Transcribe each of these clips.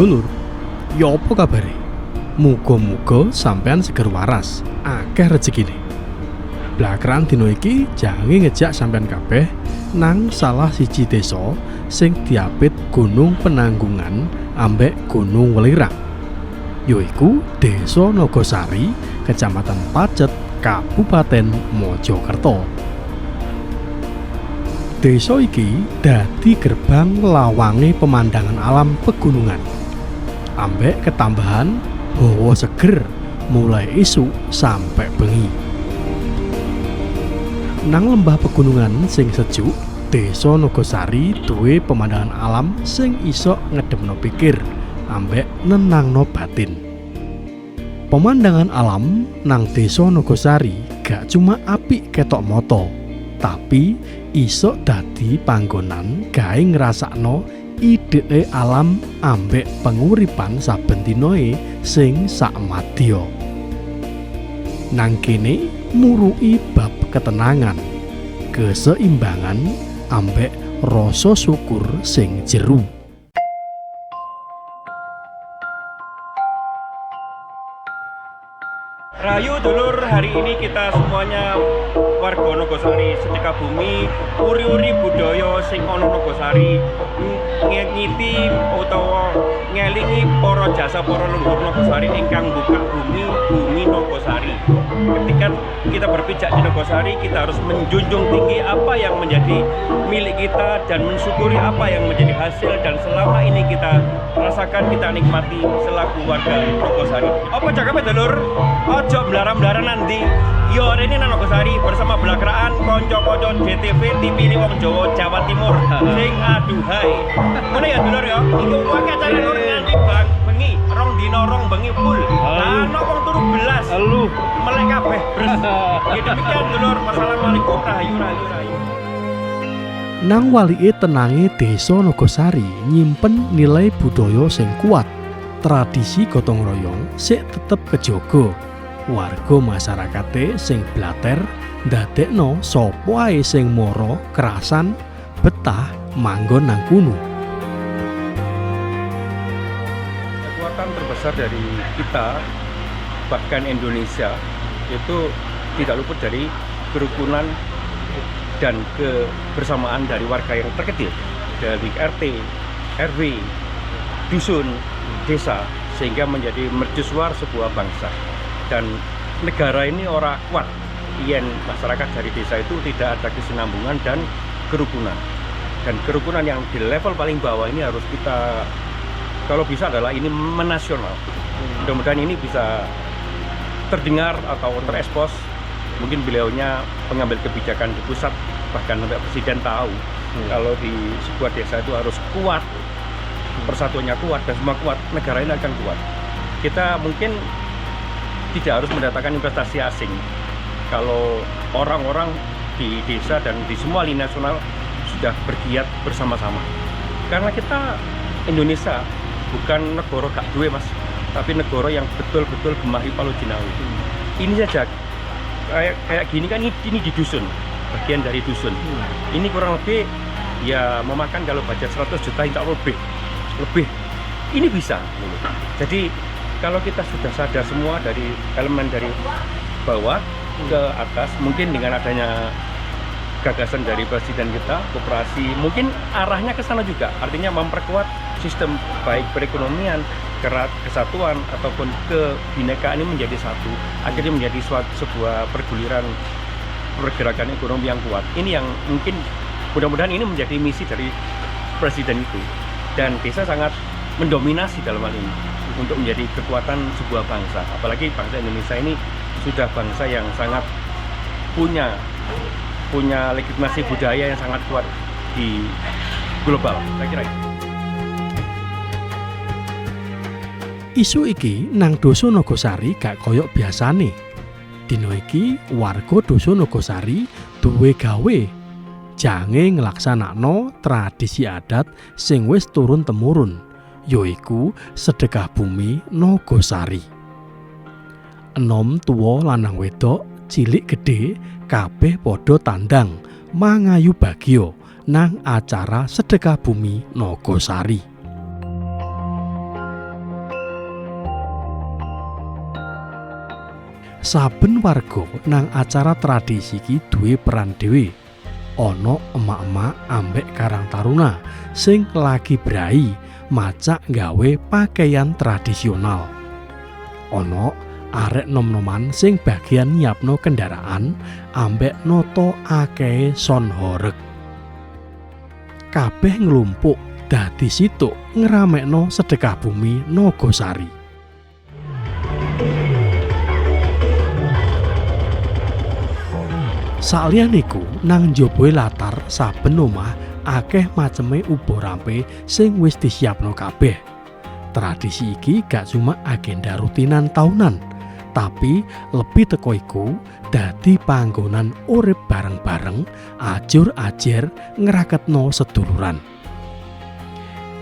Dulur, ya apa kabare? Muga-muga sampean seger waras, akeh rezekine. Blakran dina iki jange ngejak sampean kabeh nang salah siji desa sing diapit Gunung Penanggungan ambek Gunung Welirang. Yaiku Desa Nogosari, Kecamatan Pacet, Kabupaten Mojokerto. Desa iki dadi gerbang lawange pemandangan alam pegunungan. Ambek ketambahan hawa seger mulai isuk sampai bengi. Nang lembah pegunungan sing sejuk, Desa Nogosari duwe pemandangan alam sing iso ngedemno pikir ambek nenangno batin. Pemandangan alam nang Desa Nogosari gak cuma apik ketok mata, tapi iso dadi panggonan gawe ngrasakno idee alam ambek penguripan saben dinoe sing sakmadya. Nang kene murui bab ketenangan, keseimbangan ambek rasa syukur sing jeru. Rayu dulur, hari ini kita semuanya warga Nogosari sedekah bumi, uri-uri budaya sing ana Nogosari, ngiti utawa ngelingi para jasa para leluhur Nogosari ingkang buka bumi Nogosari. Ketika kita berpijak di Nogosari, kita harus menjunjung tinggi apa yang menjadi milik kita dan mensyukuri apa yang menjadi hasil dan selama ini kita rasakan, kita nikmati selaku warga Nogosari. Apa cakapnya dulur? Ojo belaran-belaran nanti. Yo hari ini nang Nogosari bersama Blakraan konco-konco JTV TV ini wong Jawa Jawa Timur. Sing aduhai. Ngono ya dulur ya. Iki wong acara lur nganti bengi, rong dino rong bengi full. Lah ana wong turu belas. Halo. Melek kabeh bres. Ya demikian dulur. Wassalamualaikum rahayu. Nang walike tenange Desa Nogosari nyimpen nilai budaya sing kuat. Tradisi gotong royong sik tetep kejaga. Warga masyarakate sing blater ndadekno sapa ae sing mara kerasan betah manggon nang kuno. Kekuatan terbesar dari kita bahkan Indonesia itu tidak luput dari kerukunan dan kebersamaan dari warga yang terkecil, dari RT, RW, dusun, desa, sehingga menjadi mercusuar sebuah bangsa. Dan negara ini ora kuat yen masyarakat dari desa itu tidak ada kesinambungan dan kerukunan. Dan kerukunan yang di level paling bawah ini harus kita, kalau bisa adalah ini menasional. Mudah-mudahan ini bisa terdengar atau terekspos. Mungkin beliaunya pengambil kebijakan di pusat, bahkan sampai presiden tahu kalau di sebuah desa itu harus kuat, persatuannya kuat dan semua kuat, negara ini akan kuat. Kita mungkin tidak harus mendatangkan investasi asing kalau orang-orang di desa dan di semua lini nasional sudah bergiat bersama-sama. Karena kita Indonesia bukan negara gak duwe mas, tapi negara yang betul-betul gemahi Palu Jinawi. Ini saja kayak gini kan, ini di dusun, bagian dari dusun. Ini kurang lebih ya memakan kalau budget 100 juta insya Allah lebih. Ini bisa. Jadi kalau kita sudah sadar semua dari elemen dari bawah ke atas, mungkin dengan adanya gagasan dari presiden kita, koperasi, mungkin arahnya ke sana juga. Artinya memperkuat sistem baik perekonomian, kesatuan ataupun kebinekaan ini menjadi satu. Akhirnya menjadi sebuah pergerakan ekonomi yang kuat. Ini yang mungkin mudah-mudahan ini menjadi misi dari presiden itu. Dan desa sangat mendominasi dalam hal ini untuk menjadi kekuatan sebuah bangsa. Apalagi bangsa Indonesia ini sudah bangsa yang sangat punya legitimasi budaya yang sangat kuat di global, saya kira. Isu iki nang Desa Nogosari gak koyok biasane. Dina iki warga Desa Nogosari duwe gawe jange nglaksanakno tradisi adat sing wis turun temurun, yaiku sedekah bumi Nogosari. Enom tuwa lanang wedok, cilik gedhe, kabeh padha tandang mangayu bagya nang acara sedekah bumi Nogosari. Saben warga nang acara tradisi iki duwe peran dhewe. Ana emak-emak ambek karang taruna sing lagi brai macak gawe pakaian tradisional. Ana arek nom-noman sing bagian nyiapno kendaraan ambek noto akeh son horeg. Kabeh nglumpuk dadi situk ngramekno sedekah bumi Nogosari. Saliyane iku nang njoboe latar saben omah akeh maceme ubo rampe sing wis disiapno kabeh. Tradisi iki gak cuma agenda rutinan taunan, tapi lebih teko iku dadi panggonan urip bareng-bareng, ajur-ajer ngraketno seduluran.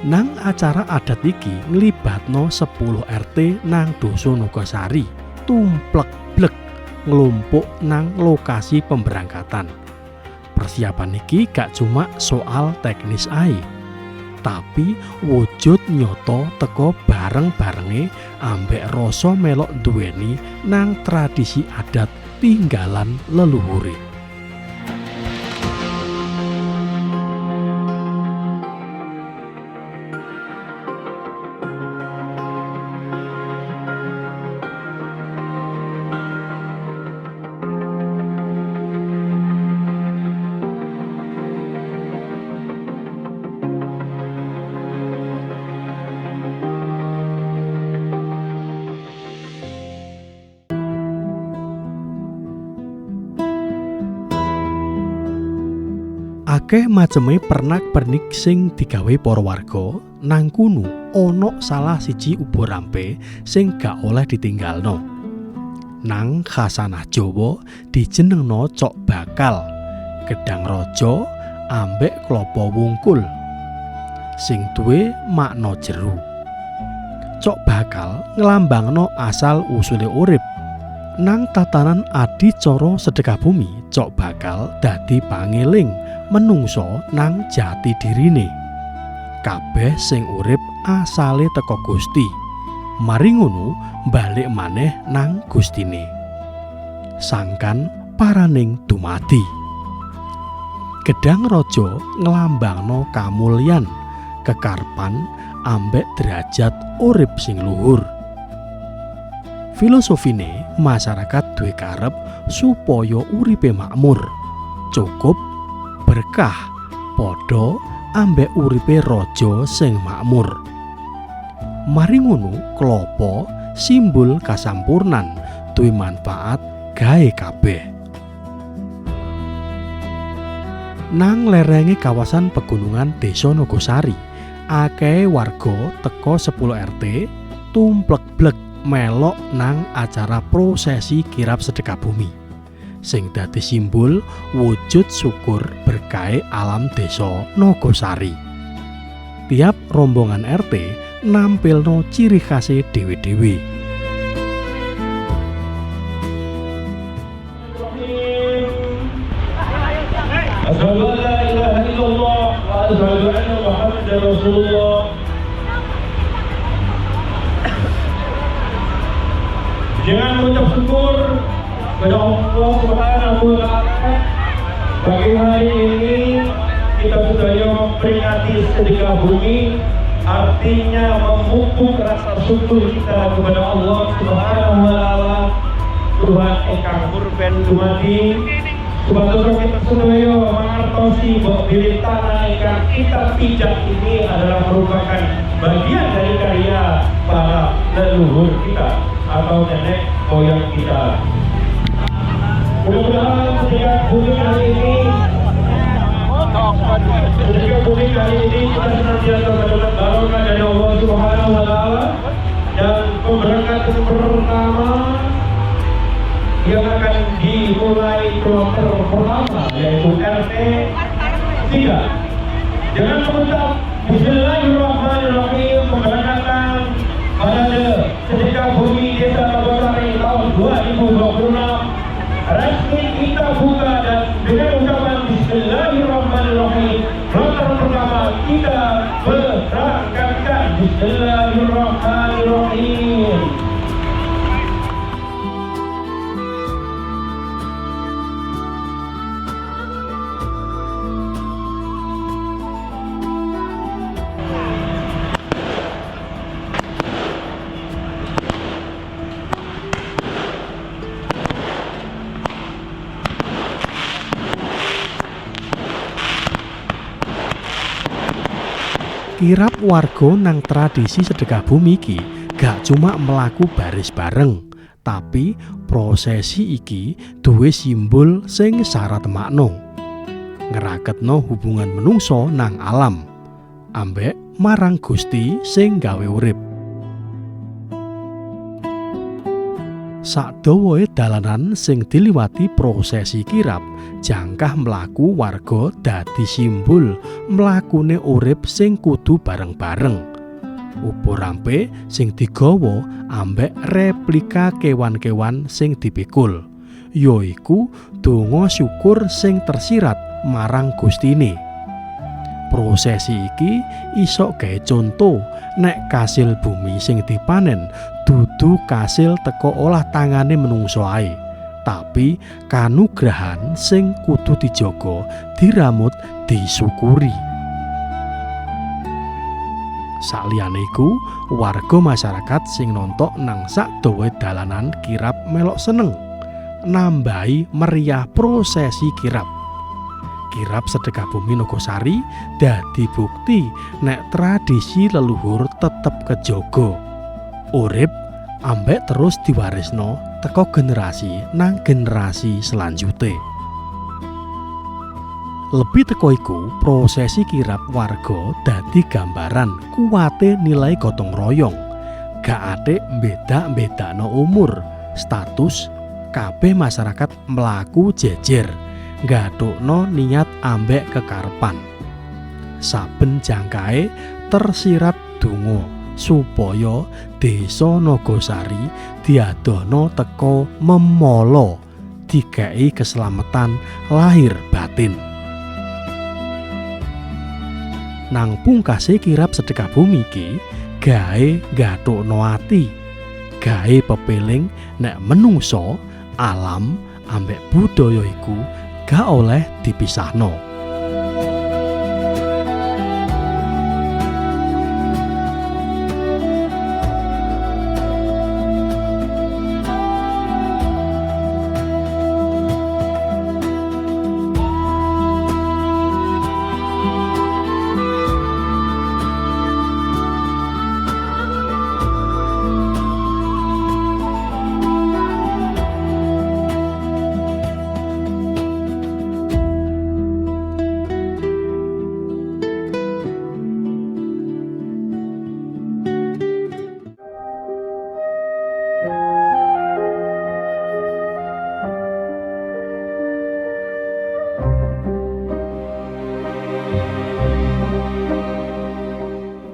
Nang acara adat iki nglibatno 10 RT nang Doso Nogosari, tumplek-blek nglumpuk nang lokasi pemberangkatan. Persiapan iki gak cuma soal teknis ae, tapi wujud nyoto teko bareng-barenge ambek rasa melok duweni nang tradisi adat tinggalan leluhure. Akeh maceme pernak-pernik sing digawe para warga nang kuno ana salah siji ubo rampe sing gak oleh ditinggalno. Nang khasanah Jawa dijenengno cok bakal, gedang raja ambek klapa wungkul sing duwe makna jero. Cok bakal nglambangno asal usule urip. Nang tatanan adicara sedekah bumi, cok bakal dadi pangeling menungso nang jati dirine. Kabeh sing urip asale teko Gusti. Mari ngono balik maneh nang Gustine. Sangkan paraning dumadi. Gedang raja nglambangno kamulyan, kekarpan ambek derajat urip sing luhur. Filosofine masyarakat duwe karep supaya uripe makmur, cukup, berkah, padha ambek uripe raja sing makmur. Mari ngono klapa simbol kasampurnan duwe manfaat gawe kabeh. Nang lerenge kawasan pegunungan Desa Nogosari, akeh warga teko 10 RT tumplek-blek melok nang acara prosesi kirab sedekah bumi sing dadi simbol wujud syukur berkahe alam Desa Nogosari. Tiap rombongan RT nampilno ciri khase dhewe-dhewe. Asyhadu an la ilaha illallah wa asyhadu anna Muhammadar Rasulullah. Dengan mengucap syukur kepada Allah Subhanahu wa Ta'ala, pagi hari ini kita budaya memperingati sedekah bumi, artinya memupuk rasa syukur kita kepada Allah Subhanahu wa Ta'ala, Tuhan ingkang purben dumadi. Sebab kita sedaya mangertosi bahwa bilik tanah ingkang kita pijak ini adalah merupakan bagian dari karya para leluhur kita atau nenek moyang kita. Mudah-mudahan sedekah bumi kali ini kita senantiasa mendapat barokah dari Allah Subhanahu wa Ta'ala, dan pemberangkatan pertama yang akan dimulai kloter pertama yaitu RT 3. Dengan mengucap Bismillahirrahmanirrahim, pemberangkatan pada sedekah bumi Desa Nogosari tahun 2026 resmi kita buka, dan dengan ucapan Bismillahirrahmanirrahim kloter pertama kita berangkatkan. Bismillahirrahmanirrahim. Kirap warga nang tradisi sedekah bumi iki gak cuma melaku baris bareng, tapi prosesi iki duwe simbol sing syarat makna. Ngeraketno hubungan menungso nang alam ambek marang Gusti sing gawe urip. Sakdawae dalanan sing diliwati prosesi kirap, jangkah mlaku warga dadi simbol mlakune urip sing kudu bareng-bareng. Upo rampe sing digawa ambek replika kewan-kewan sing dipikul, yaiku donga syukur sing tersirat marang Gustine. Prosesi iki iso gawe conto nek kasil bumi sing dipanen dudu kasil teko olah tangane menungso ae, tapi kanugrahan sing kudu dijaga, diramut, disyukuri. Saliyane iku, warga masyarakat sing nontok nang sakdawa dalanan kirap melok seneng, nambahi meriah prosesi kirap. Kirap sedekah bumi Nogosari dadi bukti nek tradisi leluhur tetep kejaga, urip ambek terus diwarisno teko generasi nang generasi selanjutnya. Lebih teko iku, prosesi kirap warga dadi gambaran kuwate nilai gotong royong. Gak atik beda-bedakno umur, status, kabeh masyarakat mlaku jejer, nggathukno niat ambek kekarepan. Saben jangkae tersirat donga supaya Desa Nogosari diadohno teko memala, dikei keselamatan lahir batin. Nang pungkase kirap sedekah bumi iki gawe nggathukno ati, gawe pepeling nek menungso, alam ambek budaya iku gak oleh dipisahno.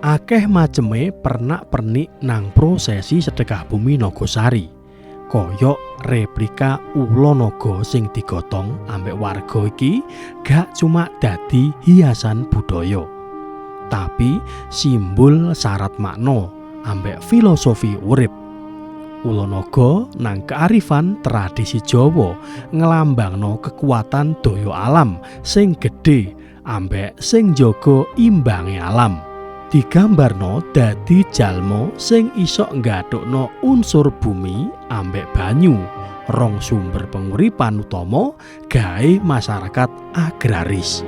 Akeh maceme pernak-pernik nang prosesi sedekah bumi Nogosari, koyok replika ula naga sing digotong ambek warga iki gak cuma dadi hiasan budaya, tapi simbol syarat makna ambek filosofi urip. Ula naga nang kearifan tradisi Jawa ngelambangno kekuatan daya alam sing gedhe ambek sing njaga imbange alam. Digambarno dadi jalma sing iso nggathukno unsur bumi ambek banyu, rong sumber penguripan utama gawe masyarakat agraris.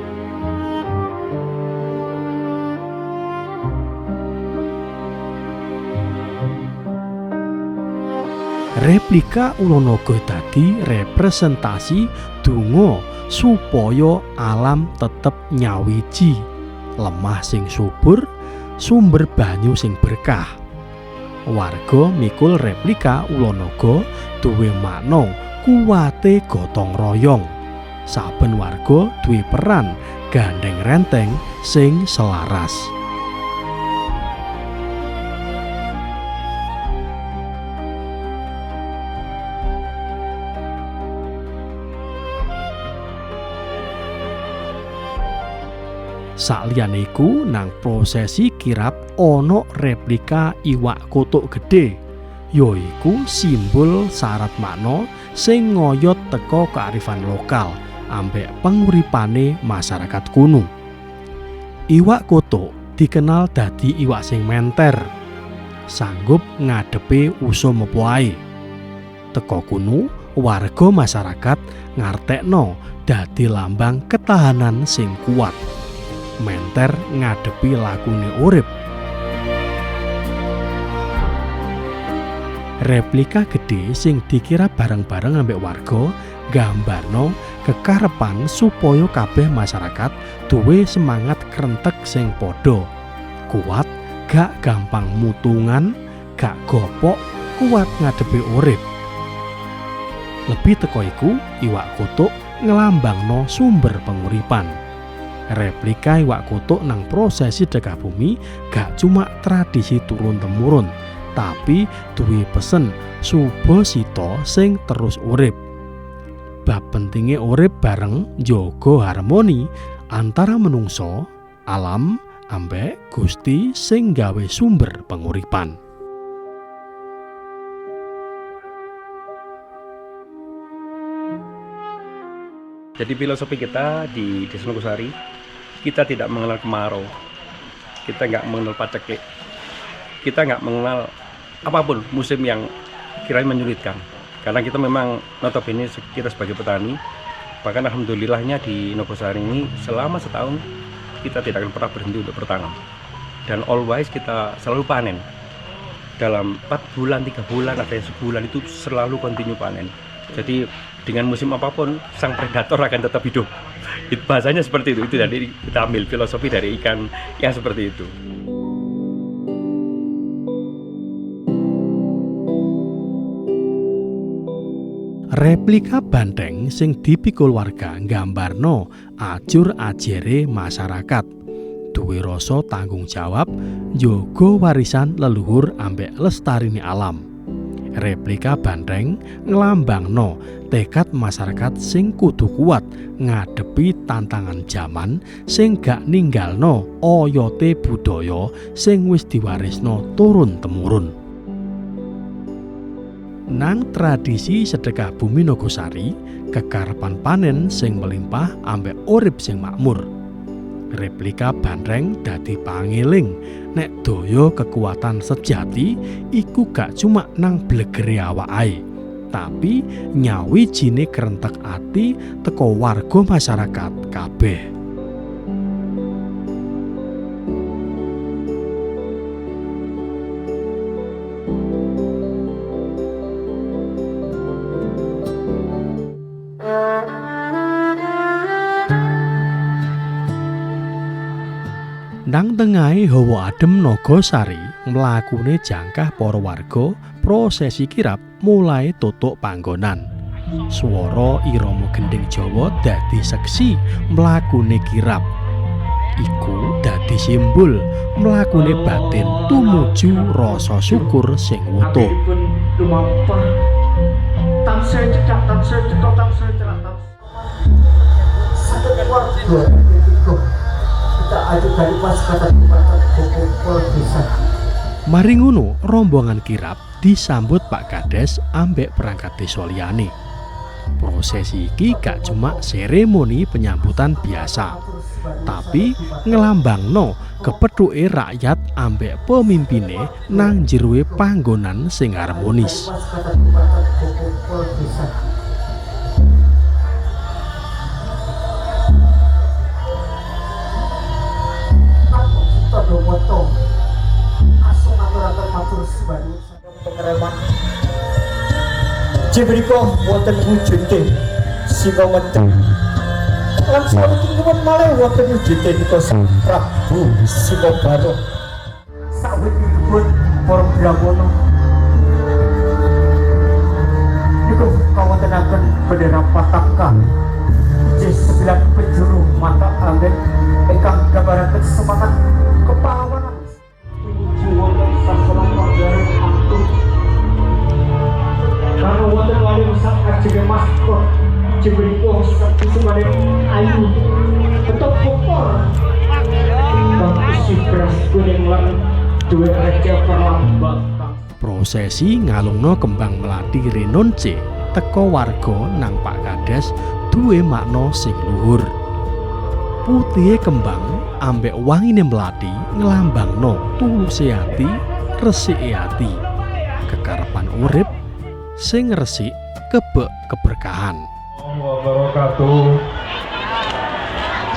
Replika ula naga dadi representasi donga supaya alam tetep nyawiji, lemah sing subur, sumber banyu sing berkah. Warga mikul replika ula naga duwe makna kuwate gotong royong. Saben warga duwe peran gandeng renteng sing selaras. Saliyane iku nang prosesi kirap ana replika iwak kotok gedhe, yaiku simbol syarat makna sing ngoyot teka kearifan lokal ambek penguripane masyarakat kuno. Iwak kotok dikenal dadi iwak sing menter, sanggup ngadepi usa apa ae. Teka kuno warga masyarakat ngartekno dadi lambang ketahanan sing kuat. menter ngadepi lakune urip. Replika gede sing dikira bareng-bareng ambek warga gambarno kekarepan supaya kabeh masyarakat duwe semangat krentek sing padha, kuat, gak gampang mutungan, gak gopok, kuat ngadepi urip. Lebih teko iku, iwak kutuk ngelambangno sumber penguripan. Replika iwak kutuk nang prosesi dekah bumi gak cuma tradisi turun-temurun, tapi duwe pesen subosito sing terus urip. Bab pentingnya urip bareng njaga harmoni antara menungso, alam, ambek Gusti sing gawe sumber penguripan. Jadi filosofi kita di Desa Nogosari, kita tidak mengenal kemarau, kita nggak mengenal paceklik, kita nggak mengenal apapun musim yang kiranya menyulitkan. Karena kita memang notabene kita sebagai petani, bahkan alhamdulillahnya di Nogosari ini selama setahun kita tidak akan pernah berhenti untuk bertanam. Dan always kita selalu panen. Dalam 4 bulan, 3 bulan, ada yang sebulan itu selalu continue panen. Jadi dengan musim apapun sang predator akan tetap hidup. Bahasanya seperti itu dari kita ambil filosofi dari ikan yang seperti itu. Replika banteng sing dipikul warga nggambarno ajur-ajere masyarakat. Duwe rasa tanggung jawab njaga warisan leluhur ambek lestarini alam. Replika banteng nglambangno tekad masyarakat sing kudu kuat ngadepi tantangan zaman sing gak ninggalno oyote budaya sing wis diwarisno turun-temurun. Nang tradisi sedekah bumi Nogosari, kekarepan panen sing melimpah ambek urip sing makmur. Replika banteng dadi pangeling nek daya kekuatan sejati iku gak cuma nang blegere awak ae, tapi nyawijine krentek ati teko warga masyarakat kabeh. Nang tengahe hawa adem Nogosari mlakune jangkah para warga prosesi kirap mulai tutuk panggonan. Swara irama gending Jawa dadi seksi mlakune kirap. Iku dadi simbol mlakune batin tumuju rasa syukur sing wutuh. Tansah cedak, tansah cedak, tansah cedak, tansah. Mari ngono, rombongan kirap disambut Pak Kades ambek perangkat desa liyane. Prosesi iki gak cuma seremoni penyambutan biasa, tapi ngelambangno kepethuke rakyat ambek pemimpine nang jeroe panggonan sing harmonis. Jibriko wonten wujude Singa Medang. Lan saiki nyuwun malih wonten wujude nika Sang Prabu Singa Baru. Sawetipun para brahmana niku kawontenaken bendera Pataka J9 penjuru mata angin ingkang gambaraken semangat kepahlawanan. Wonten sasana pelajaran aktu karo wonten wali sak ajenge maskot Jibriko sakti sumane ayu betok kokor kang isi beras kuning lan duwe reca perlambang. Prosesi ngalungno kembang melati renonce teko warga nang Pak Kades duwe makna sing luhur. Putihe kembang ambek wangine melati nglambangno tuluse ati, resike ati, kekarepan urip sing resik kebek keberkahan. Wabarakatuh.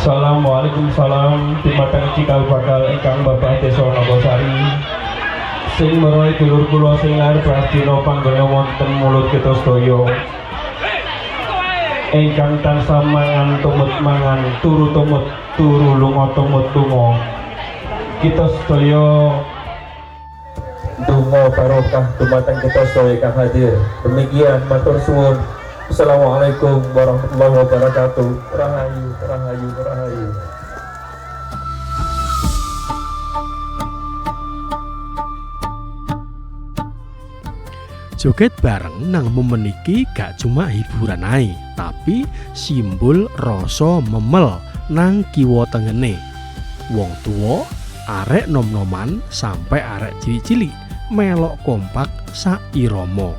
Waalaikumsalam dumateng cikal bakal ingkang Bapak Desa Nogosari sing meroy dulur kula sing lair prastina panggona wonten mulut kita sedaya ingkang tansah mangan tumut mangan turu tumut turu lunga tumut lunga kita sedaya donga barokah dumateng kita sedaya kang hadir. Demikian matur suwun. Assalamualaikum warahmatullahi wabarakatuh. Rahayu, rahayu, rahayu. Joget bareng nang momen iki gak cuma hiburan ae, tapi simbol rasa memel nang kiwa tengene. Wong tuwa, arek nom-noman sampai arek cilik-cilik melok kompak sairama.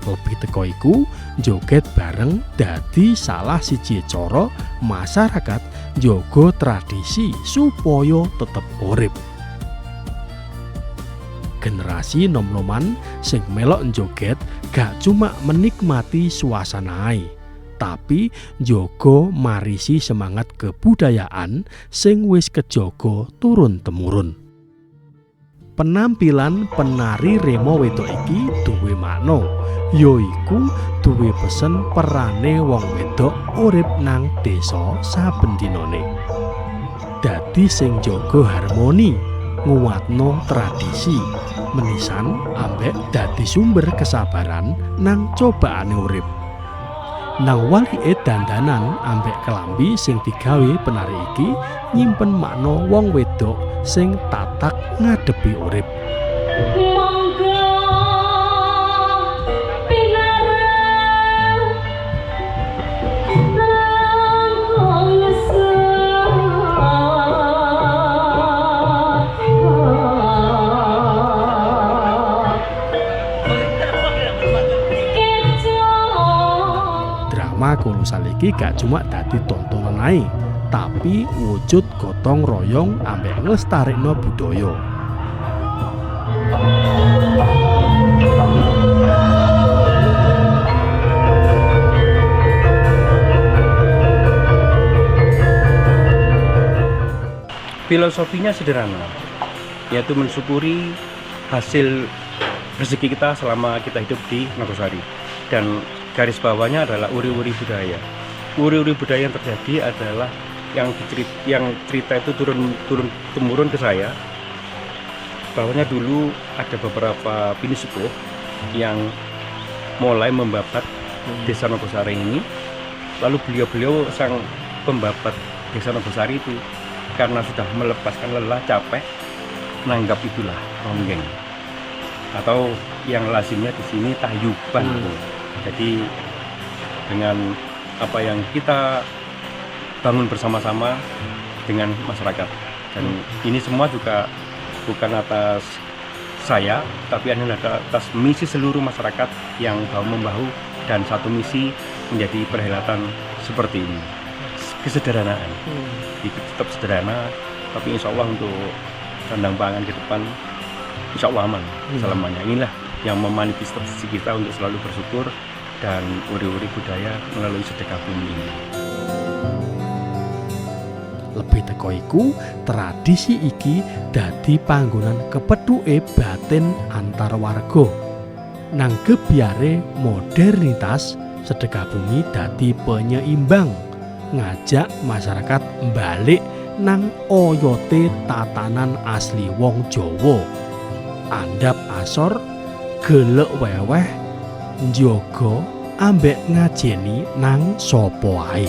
Lebih teko iku, joget bareng dadi salah siji cara masyarakat njaga tradisi supaya tetep urip. Generasi nom-noman sing melok joget gak cuma menikmati suasanae, tapi njaga marisi semangat kebudayaan sing wis kejaga turun-temurun. Penampilan penari remo wedok iki duwe makna, yaiku duwe pesen perane wong wedok urip nang desa saben dinane. Dadi sing jaga harmoni, nguwatno tradisi, menisan ambek dadi sumber kesabaran nang cobaane urip. Nang walike dandanan ambek kelambi sing digawe penari iki nyimpen makna wong wedok sing tatak ngadepi urip. Drama kolosal iki gak cuma dadi tontonan ae, tapi wujud gotong royong ambek nglestarikno budaya. Filosofinya sederhana, yaitu mensyukuri hasil rezeki kita selama kita hidup di Nogosari. Dan garis bawahnya adalah uri-uri budaya. Uri-uri budaya yang terjadi adalah yang cerita itu turun-temurun ke saya. Bahwanya dulu ada beberapa bini sepuh yang mulai membabat desa Nogosari ini. Lalu beliau sang pembabat desa Nogosari itu karena sudah melepaskan lelah capek, nanggap itulah ronggeng atau yang lazimnya di sini tayuban. Jadi dengan apa yang kita bangun bersama-sama dengan masyarakat, dan ini semua juga bukan atas saya, tapi adalah atas misi seluruh masyarakat yang bahu-membahu dan satu misi menjadi perhelatan seperti ini. Kesederhanaan, tetap sederhana, tapi insya Allah untuk sandang pangan ke depan insya Allah aman selamanya. Inilah yang memanifestasi kita untuk selalu bersyukur dan uri-uri budaya melalui sedekah bumi ini. Lebih teko iku, tradisi iki dadi panggonan kepethuke batin antar warga. Nang gebyare modernitas, sedekah bumi dadi penyeimbang, ngajak masyarakat balik nang oyote tatanan asli wong Jawa. Andhap asor, gelek weweh, njaga ambek ngajeni nang sapa ae.